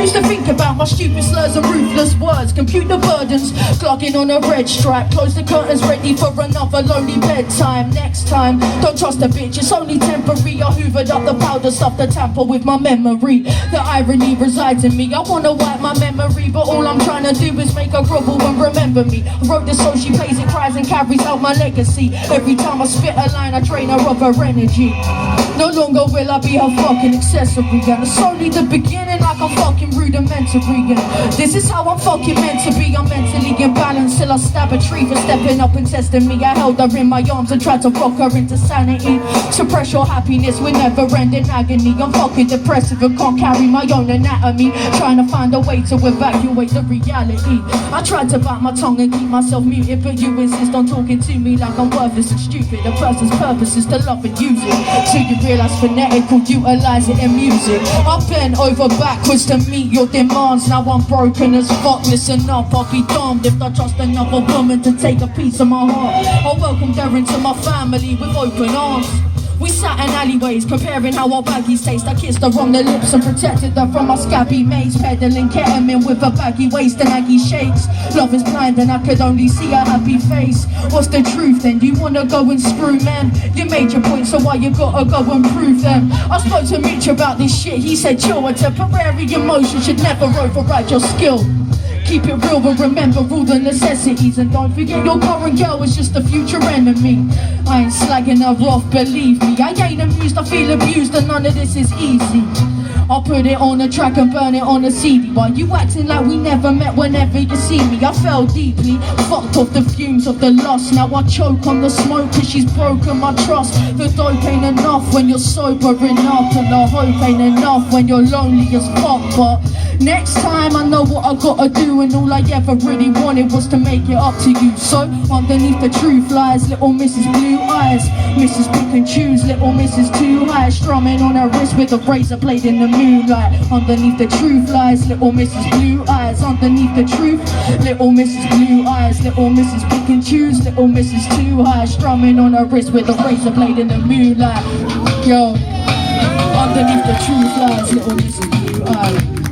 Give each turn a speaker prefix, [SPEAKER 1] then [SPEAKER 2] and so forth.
[SPEAKER 1] Used to think about my stupid slurs and ruthless words. Computer burdens, clogging on a red stripe. Close the curtains, ready for another lonely bedtime. Next time, don't trust a bitch, it's only temporary. I hoovered up the powder stuff to tamper with my memory. The irony resides in me. I wanna wipe my memory, but all I'm trying to do is make her grovel and remember me. I wrote this so she plays it, cries and carries out my legacy. Every time I spit a line, I drain her of her energy. No longer will I be her fucking accessory, and it's only the beginning, like I'm fucking rudimentary. And this is how I'm fucking meant to be. I'm mentally imbalanced till I stab a tree for stepping up and testing me. I held her in my arms and tried to rock her into sanity. Suppress your happiness with never-ending agony. I'm fucking depressive and can't carry my own anatomy. Trying to find a way to evacuate the reality. I tried to bite my tongue and keep myself muted, but you insist on talking to me like I'm worthless and stupid. A person's purpose is to love and use it, till you realise phonetic will utilise it in music. I bent over backwards to meet your demands. Now I'm broken as fuck, listen up, I'll be damned if I trust another woman to take a piece of my heart. I welcomed her into my family with open arms. We sat in alleyways, comparing how our baggies taste. I kissed her on the lips and protected her from my scabby mates. Peddling ketamine with a baggy waist and aggy shakes. Love is blind and I could only see her happy face. What's the truth then? Do you wanna go and screw men? You made your point, so why you gotta go and prove them? I spoke to Mitch about this shit, he said chill, a temporary emotion should never override your skill. Keep it real but remember all the necessities. And don't forget your current girl is just a future enemy. I ain't slagging her off, believe me. I ain't amused, I feel abused, and none of this is easy. I'll put it on a track and burn it on a CD. While you acting like we never met whenever you see me. I fell deeply, fucked off the fumes of the loss. Now I choke on the smoke cause she's broken my trust. The dope ain't enough when you're sobering up, and the hope ain't enough when you're lonely as fuck. But next time I know what I gotta do, and all I ever really wanted was to make it up to you. So underneath the truth lies little Mrs. Blue Eyes, Mrs. Pick and Choose, little Mrs. Too High, strumming on her wrist with a razor blade in the moonlight. Underneath the truth lies little Mrs. Blue Eyes. Underneath the truth, little Mrs. Blue Eyes, little Mrs. Pick and Choose, little Mrs. Too High, strumming on her wrist with a razor blade in the moonlight. Yo, underneath the truth lies little Mrs. Blue Eyes.